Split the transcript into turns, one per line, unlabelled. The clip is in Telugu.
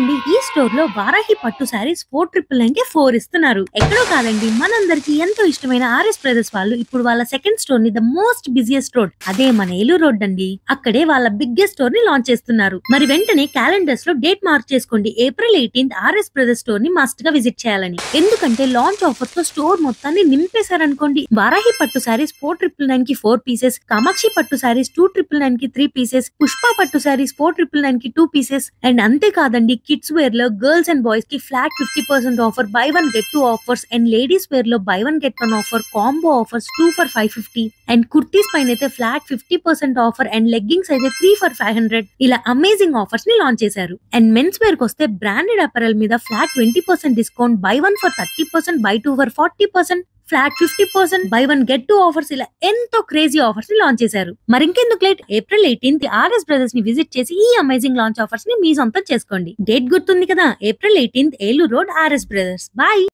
అవునండి. ఈ స్టోర్ లో వారాహి పట్టు సారీస్ 499 కి 4 ఇస్తున్నారు. ఎక్కడో కాదండి, మనందరికి ఎంతో ఇష్టమైన ఆర్ఎస్ బ్రదర్స్ వాళ్ళు ఇప్పుడు వాళ్ళ సెకండ్ స్టోర్ ని ద మోస్ట్ బిజియెస్ట్ రోడ్, అదే మన ఏలూరు రోడ్ అండి. అక్కడే వాళ్ళ బిగ్గెస్ట్ స్టోర్ ని లాంచ్ చేస్తున్నారు. మరి వెంటనే క్యాలెండర్స్ లో డేట్ మార్క్ చేసుకోండి. April 18th RS brothers store ని మస్ట్ గా విజిట్ చేయాలని. ఎందుకంటే లాంచ్ ఆఫర్ తో స్టోర్ మొత్తాన్ని నింపేశారనుకోండి. వారాహి పట్టు సారీస్ 4999 కి 4 పీసెస్, కామాక్షి పట్టు సారీస్ 2999 కి 3 పీసెస్, పుష్ప పట్టు సారీస్ 499 కి 2 పీసెస్ అండ్ అంతే కాదండి, కిడ్స్ వేర్ లో గర్ల్స్ అండ్ బాయ్స్ కి flat 50% offer, buy 1 get 2 offers and ladies wear లో buy 1 get 1 offer, combo offers 2 for 550 and kurtis పైన అయితే ఫ్లాట్ 50% ఆఫర్ అండ్ లెగ్గింగ్స్ అయితే 3 for 500. ఇలా అమేజింగ్ ఆఫర్స్ ని లాంచ్ చేశారు. అండ్ మెన్స్ వేర్ కి వస్తే బ్రాండెడ్ అపరల్ మీద flat 20% discount, by 1 for 30%, by 2 for 40%, flat 50%, by 1 get 2 offers, ఇలా ఎంతో క్రేజీ ఆఫర్స్ ని లాంచ్ చేశారు. మరి ఇంకెందుకు late, April 18th RS brothers ని విజిట్ చేసి ఈ అమేజింగ్ లాంచ్ ఆఫర్స్ ని మీ సొంతం చేసుకోండి. డేట్ గుర్తుంది కదా, April 18th Eluru road RS brothers. Bye.